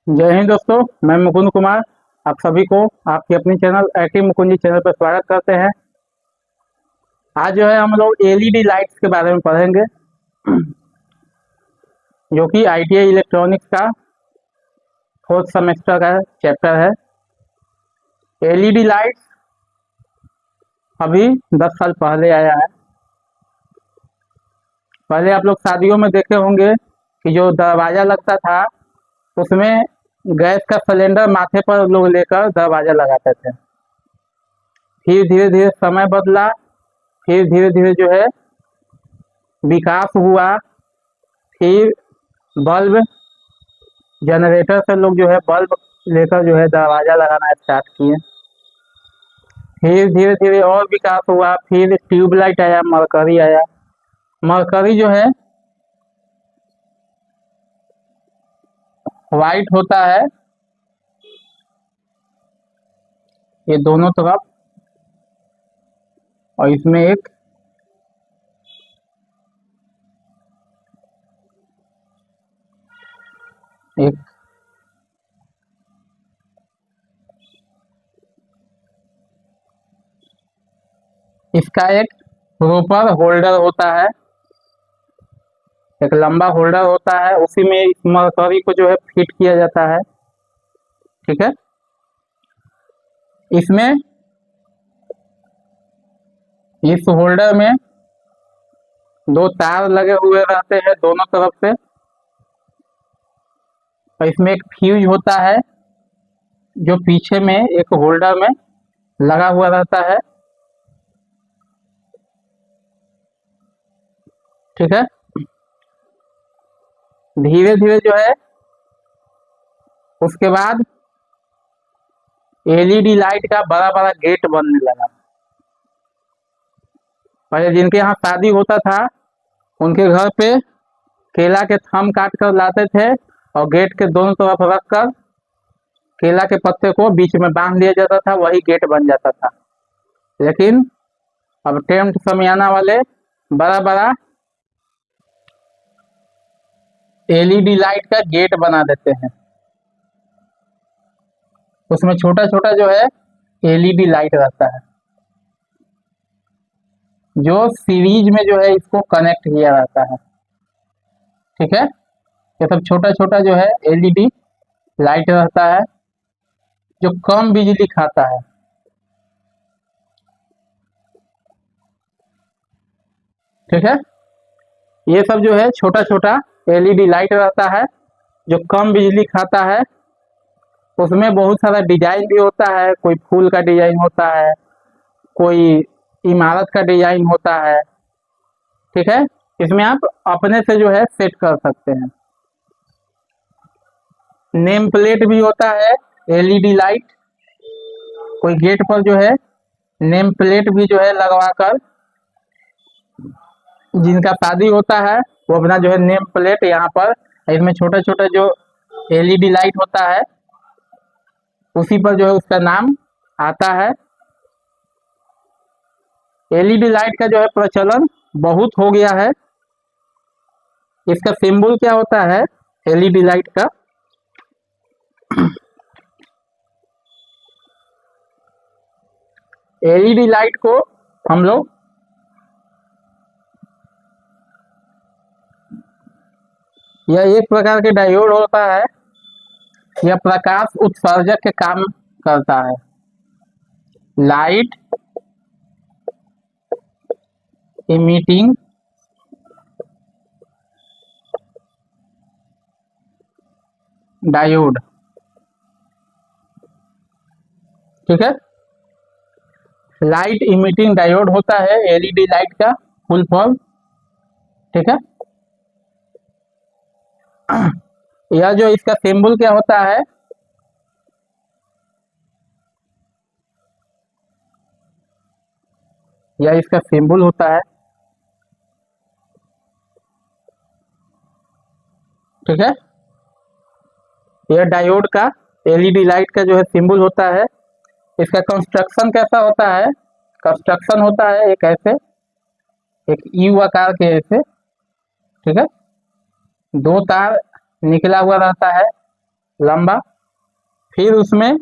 जय हिंद दोस्तों। मैं मुकुंद कुमार आप सभी को आपके अपने channel IT Mukund ji channel पर स्वागत करते हैं। आज जो है हम लोग एलईडी लाइट्स के बारे में पढ़ेंगे जो कि आईटीआई इलेक्ट्रॉनिक्स का फोर्थ सेमेस्टर का चैप्टर है। एलईडी लाइट्स अभी 10 साल पहले आया है। पहले आप लोग शादियों में देखे होंगे कि जो दरवाजा लगता था उसमें गैस का सिलेंडर माथे पर लोग लेकर दरवाजा लगाते थे। फिर धीरे धीरे समय बदला, फिर धीरे धीरे जो है विकास हुआ। फिर बल्ब जनरेटर से लोग जो है बल्ब लेकर जो है दरवाजा लगाना स्टार्ट किए। फिर धीरे धीरे और विकास हुआ, फिर ट्यूबलाइट आया, मरकरी आया। मरकरी जो है वाइट होता है, ये दोनों तरफ, और इसमें एक एक इसका एक प्रॉपर होल्डर होता है, एक लंबा होल्डर होता है, उसी में इस मरकरी को जो है फिट किया जाता है। ठीक है, इसमें इस होल्डर में दो तार लगे हुए रहते हैं दोनों तरफ से, और इसमें एक फ्यूज होता है जो पीछे में एक होल्डर में लगा हुआ रहता है। ठीक है, धीरे धीरे जो है उसके बाद एलईडी लाइट का बड़ा बड़ा गेट बनने लगा। पहले जिनके यहाँ शादी होता था उनके घर पे केला के थम काट कर लाते थे और गेट के दोनों तरफ रख कर केला के पत्ते को बीच में बांध दिया जाता था, वही गेट बन जाता था। लेकिन अब टेंट समियाना वाले बड़ा बड़ा एलईडी लाइट का गेट बना देते हैं, उसमें छोटा छोटा जो है एलईडी लाइट रहता है जो सीरीज में जो है इसको कनेक्ट किया रहता है। ठीक है, ये सब छोटा छोटा जो है एलईडी लाइट रहता है जो कम बिजली खाता है। ठीक है, ये सब जो है छोटा छोटा एलईडी लाइट रहता है जो कम बिजली खाता है। उसमें बहुत सारा डिजाइन भी होता है, कोई फूल का डिजाइन होता है, कोई इमारत का डिजाइन होता है। ठीक है, इसमें आप अपने से जो है सेट कर सकते हैं। नेम प्लेट भी होता है एलईडी लाइट, कोई गेट पर जो है नेम प्लेट भी जो है लगवा कर, जिनका शादी होता है वो अपना जो है नेम प्लेट यहाँ पर, इसमें छोटा छोटा जो एलईडी लाइट होता है उसी पर जो है उसका नाम आता है। एलईडी लाइट का जो है प्रचलन बहुत हो गया है। इसका सिंबल क्या होता है एलईडी लाइट का? एलईडी लाइट को हम लोग यह एक प्रकार के डायोड होता है, यह प्रकाश उत्सर्जक के काम करता है। Light emitting diode. ठीक है, लाइट इमिटिंग डायोड होता है एलईडी लाइट का फुल फॉर्म। ठीक है, यह जो इसका सिंबल क्या होता है, यह इसका सिंबल होता है। ठीक है, यह डायोड का एलईडी लाइट का जो है सिंबल होता है। इसका कंस्ट्रक्शन कैसा होता है? कंस्ट्रक्शन होता है एक ऐसे, एक यू आकार के ऐसे। ठीक है, दो तार निकला हुआ रहता है, लंबा, फिर उसमें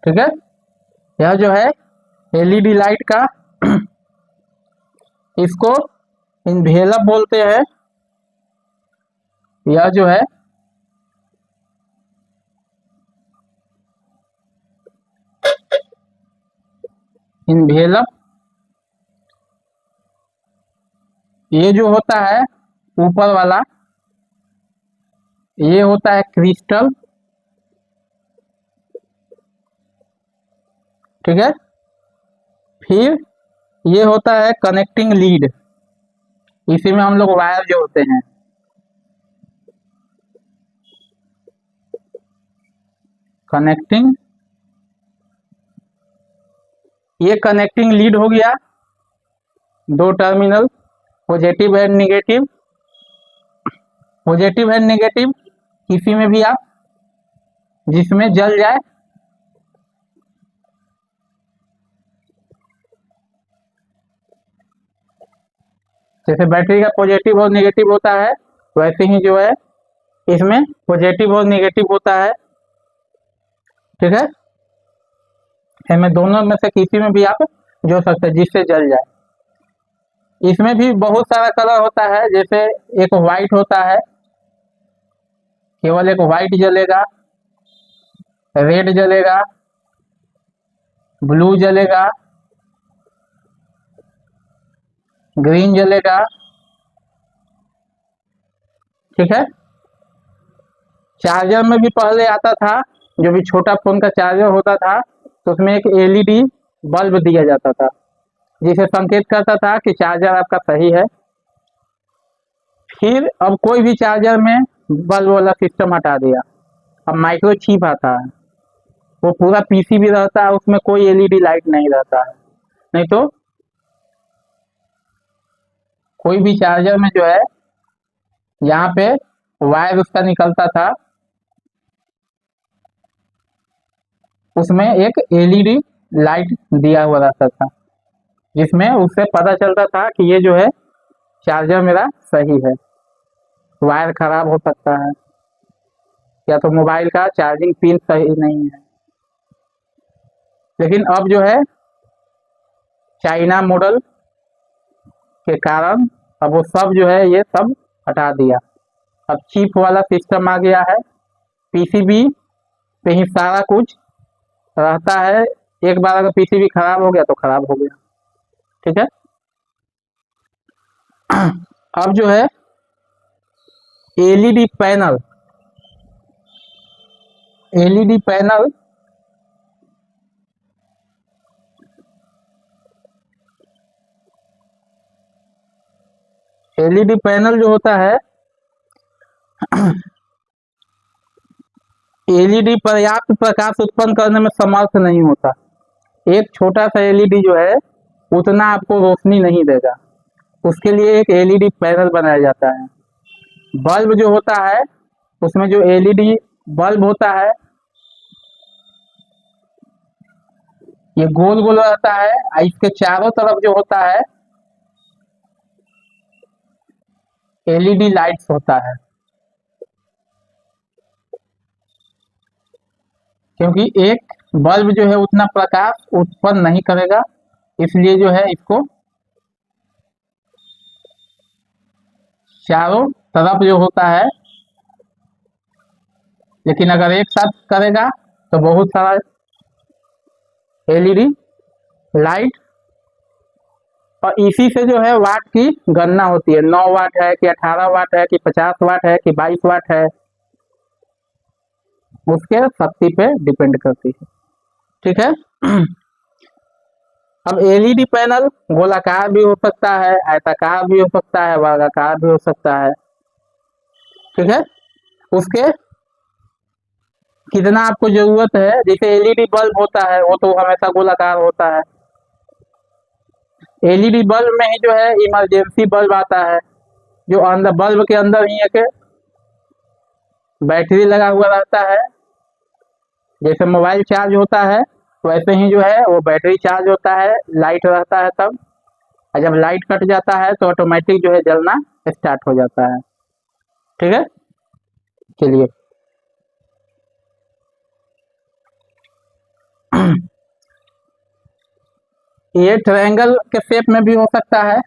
ठीक है, यह जो है एलईडी लाइट का इसको इन्वेलप बोलते हैं। यह जो है इन्वेलप, ये जो होता है ऊपर वाला, ये होता है क्रिस्टल, ठीक है। फिर ये होता है कनेक्टिंग लीड, इसी में हम लोग वायर जो होते हैं, कनेक्टिंग, ये कनेक्टिंग लीड हो गया, दो terminal, positive and negative. Positive and negative किसी में भी आप जिसमें जल जाए, जैसे बैटरी का पॉजिटिव और नेगेटिव होता है, वैसे ही जो है इसमें पॉजिटिव और नेगेटिव होता है, ठीक है। इसमें दोनों में से किसी में भी आप जोड़ सकते हैं जिससे जल जाए। इसमें भी बहुत सारा कलर होता है, जैसे एक व्हाइट होता है, केवल एक व्हाइट जलेगा, रेड जलेगा, ब्लू जलेगा, ग्रीन जलेगा, ठीक है। चार्जर में भी पहले आता था, जो भी छोटा फोन का चार्जर होता था, तो उसमें एक एलईडी बल्ब दिया जाता था, जिसे संकेत करता था कि चार्जर आपका सही है। फिर अब कोई भी चार्जर में बल्ब वाला सिस्टम हटा दिया, अब माइक्रोचिप आता है, वो पूरा पीसी भी रहता है, उसमें कोई एलईडी लाइट नहीं रहता है। नहीं तो कोई भी चार्जर में जो है यहाँ पे वायर उसका निकलता था, उसमें एक एलईडी लाइट दिया हुआ रहता था, जिसमें उससे पता चलता था कि ये जो है चार्जर मेरा सही है। वायर खराब हो सकता है, या तो मोबाइल का चार्जिंग पिन सही नहीं है। लेकिन अब जो है चाइना मॉडल के कारण अब वो सब जो है ये सब हटा दिया, अब चिप वाला सिस्टम आ गया है, पीसीबी पे ही सारा कुछ रहता है। एक बार अगर पीसीबी खराब हो गया तो खराब हो गया, ठीक है। अब जो है LED panel, LED panel LED panel जो होता है, एलईडी पर्याप्त प्रकाश उत्पन्न करने में समर्थ नहीं होता। एक छोटा सा एलईडी जो है उतना आपको रोशनी नहीं देगा, उसके लिए एक एलईडी पैनल बनाया जाता है। बल्ब जो होता है, उसमें जो एलईडी बल्ब होता है, ये गोल गोल रहता है, इसके चारों तरफ जो होता है एलईडी लाइट्स होता है, क्योंकि एक बल्ब जो है उतना प्रकाश उत्पन्न नहीं करेगा, इसलिए जो है इसको चारों तरफ जो होता है, लेकिन अगर एक साथ करेगा तो बहुत सारा एलईडी लाइट, और इसी से जो है वाट की गणना होती है, 9 वाट है कि 18 वाट है कि 50 वाट है कि 22 वाट है, उसके शक्ति पे डिपेंड करती है, ठीक है। अब एलईडी पैनल गोलाकार भी हो सकता है, आयताकार भी हो सकता है, वर्गाकार भी हो सकता है, ठीक है। उसके कितना आपको जरूरत है, जैसे एलईडी बल्ब होता है वो तो हमेशा गोलाकार होता है, एलईडी बल्ब में ही जो है इमरजेंसी बल्ब आता है, जो अंदर बल्ब के अंदर ही एक बैटरी लगा हुआ रहता है, जैसे मोबाइल चार्ज होता है वैसे ही जो है वो बैटरी चार्ज होता है, लाइट रहता है तब, और जब लाइट कट जाता है तो ऑटोमेटिक जो है जलना स्टार्ट हो जाता है। ठीक है, चलिए ये ट्रायंगल के शेप में भी हो सकता है,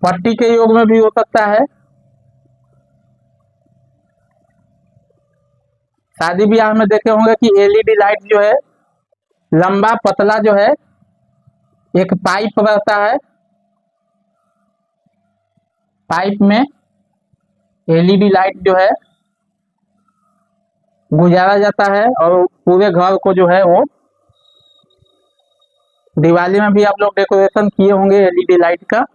पट्टी के योग में भी हो सकता है। शादी ब्याह में देखे होंगे कि एलईडी लाइट जो है लंबा पतला जो है एक पाइप रहता है, पाइप में एलईडी लाइट जो है गुजारा जाता है और पूरे घर को जो है वो, दिवाली में भी आप लोग डेकोरेशन किए होंगे एलईडी लाइट का।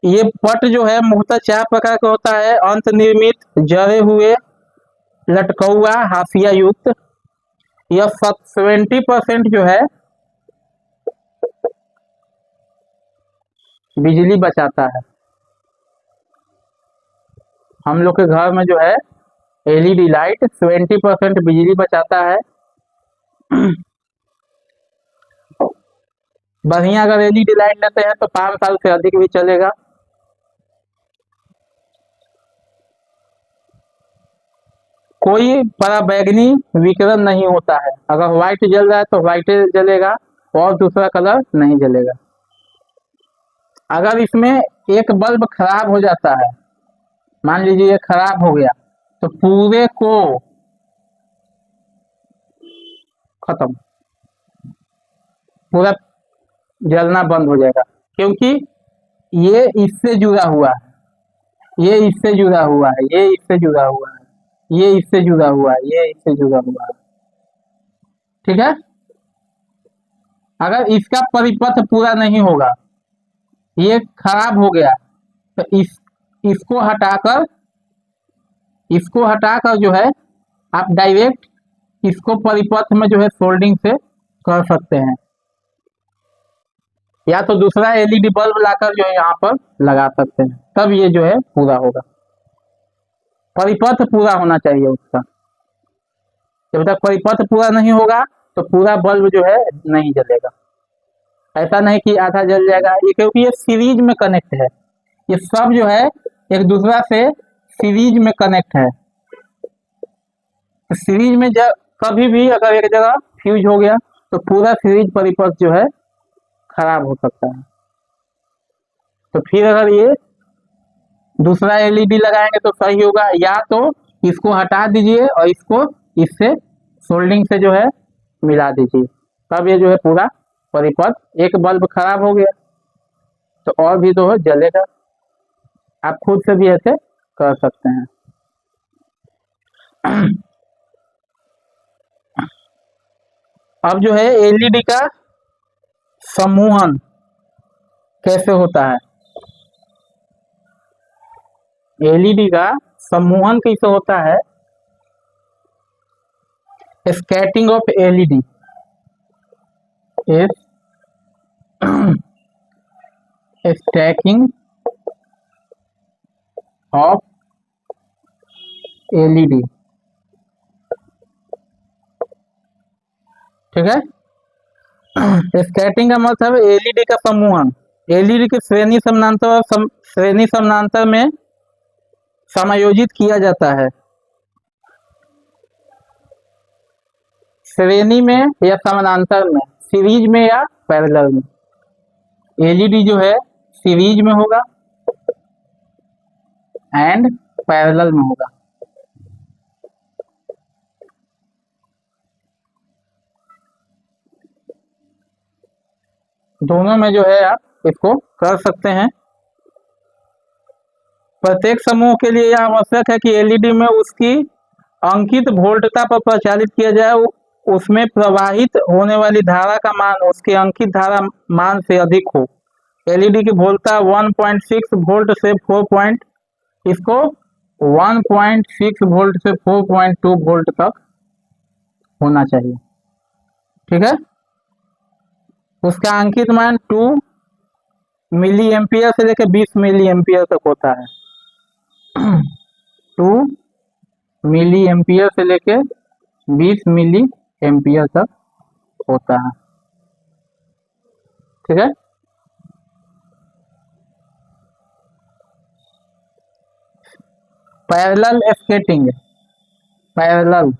ये पट जो है मुख्यतः 4 प्रकार का होता है, अंत निर्मित, जड़े हुए, लटकौआ, हाशिया युक्त। यह 70% जो है बिजली बचाता है। हम लोग के घर में जो है एलईडी लाइट 70% बिजली बचाता है। बढ़िया अगर एलईडी लाइट लेते हैं तो 5 साल से अधिक भी चलेगा। कोई पराबैंगनी विकिरण नहीं होता है, अगर व्हाइट जल रहा है तो व्हाइट जलेगा और दूसरा कलर नहीं जलेगा। अगर इसमें एक बल्ब खराब हो जाता है, मान लीजिए खराब हो गया, तो पूरे को खत्म, पूरा जलना बंद हो जाएगा, क्योंकि ये इससे जुड़ा हुआ है, ये इससे जुड़ा हुआ है, ये इससे जुड़ा हुआ है, ये इससे जुड़ा हुआ है, ये इससे जुड़ा हुआ है। ठीक है, अगर इसका परिपथ पूरा नहीं होगा, ये खराब हो गया, तो इसको हटाकर जो है आप डायरेक्ट इसको परिपथ में जो है सोल्डिंग से कर सकते हैं, या तो दूसरा एलईडी बल्ब लाकर जो है यहाँ पर लगा सकते हैं, तब ये जो है पूरा होगा। परिपथ पूरा होना चाहिए उसका, जब तक परिपथ पूरा नहीं होगा तो पूरा बल्ब जो है नहीं जलेगा। ऐसा नहीं कि आधा जल जाएगा, ये क्योंकि ये सीरीज में कनेक्ट है, ये सब जो है एक दूसरा से सीरीज में कनेक्ट है। सीरीज में जब कभी भी अगर एक जगह फ्यूज हो गया तो पूरा सीरीज परिपथ जो है खराब हो सकता है। तो फिर अगर ये दूसरा एलईडी लगाएंगे तो सही होगा, या तो इसको हटा दीजिए और इसको इससे सोल्डिंग से जो है मिला दीजिए, तब ये जो है पूरा परिपथ, एक बल्ब खराब हो गया तो और भी तो जलेगा। आप खुद से भी ऐसे कर सकते हैं। अब जो है एलईडी का समूहन कैसे होता है, एलईडी का समूहन कैसे होता है, scattering of LED is stacking of LED. ठीक है, स्कैटरिंग का मतलब एलईडी का समूहन, एलईडी के श्रेणी समानांतर और श्रेणी समानांतर में समायोजित किया जाता है। श्रेणी में या समानांतर में, सीरीज में या पैरेलल में। एलईडी जो है सीरीज में होगा एंड पैरेलल में होगा। दोनों में जो है आप इसको कर सकते हैं। प्रत्येक समूह के लिए यह आवश्यक है कि एलईडी में उसकी अंकित वोल्टता पर प्रचालित किया जाए, उसमें प्रवाहित होने वाली धारा का मान उसके अंकित धारा मान से अधिक हो। एलईडी की वोल्टता 1.6 वोल्ट से 1.6 वोल्ट से 4.2 वोल्ट तक होना चाहिए। ठीक है, उसका अंकित मान 2 मिली एम्पियर से लेकर 20 मिली एम्पियर तक होता है। 2 मिली एम्पियर से लेके 20 मिली एम्पियर तक होता है। ठीक है। Parallel skating, parallel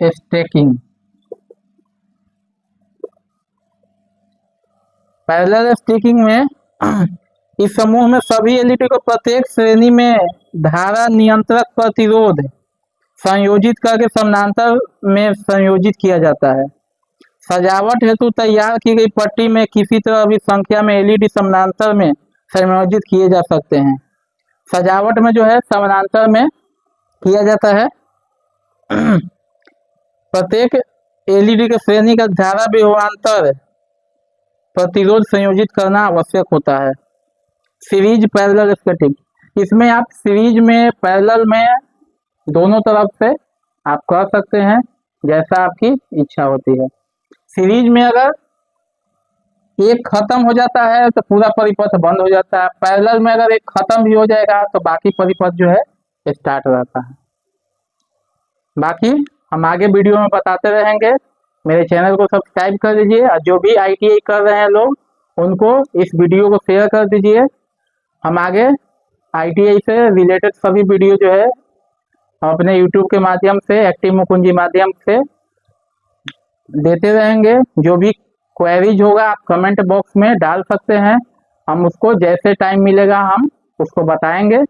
stacking, parallel stacking में इस समूह में सभी एलईडी को प्रत्येक श्रेणी में धारा नियंत्रक प्रतिरोध संयोजित करके समानांतर में संयोजित किया जाता है। सजावट हेतु तैयार की गई पट्टी में किसी तरह भी संख्या में एलईडी समानांतर में संयोजित किए जा सकते हैं। सजावट में जो है समानांतर में किया जाता है। प्रत्येक एलईडी के श्रेणी का धारा विभवांतर प्रतिरोध संयोजित करना आवश्यक होता है। सीरीज पैरेलल स्केटिंग, इसमें आप सीरीज में पैरेलल में दोनों तरफ से आप कर सकते हैं जैसा आपकी इच्छा होती है। सीरीज में अगर एक खत्म हो जाता है तो पूरा परिपथ बंद हो जाता है। पैरेलल में अगर एक खत्म भी हो जाएगा तो बाकी परिपथ जो है स्टार्ट रहता है। बाकी हम आगे वीडियो में बताते रहेंगे। मेरे चैनल को सब्सक्राइब कर दीजिए और जो भी आईटीआई कर रहे हैं लोग उनको इस वीडियो को शेयर कर दीजिए। हम आगे आईटीआई से रिलेटेड सभी वीडियो जो है हम अपने यूट्यूब के माध्यम से, एक्टिव मुकुंद जी माध्यम से देते रहेंगे। जो भी क्वेरीज होगा आप कमेंट बॉक्स में डाल सकते हैं, हम उसको जैसे टाइम मिलेगा हम उसको बताएंगे।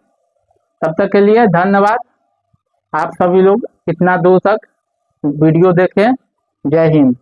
तब तक के लिए धन्यवाद। आप सभी लोग इतना दूर तक वीडियो देखें। जय हिंद।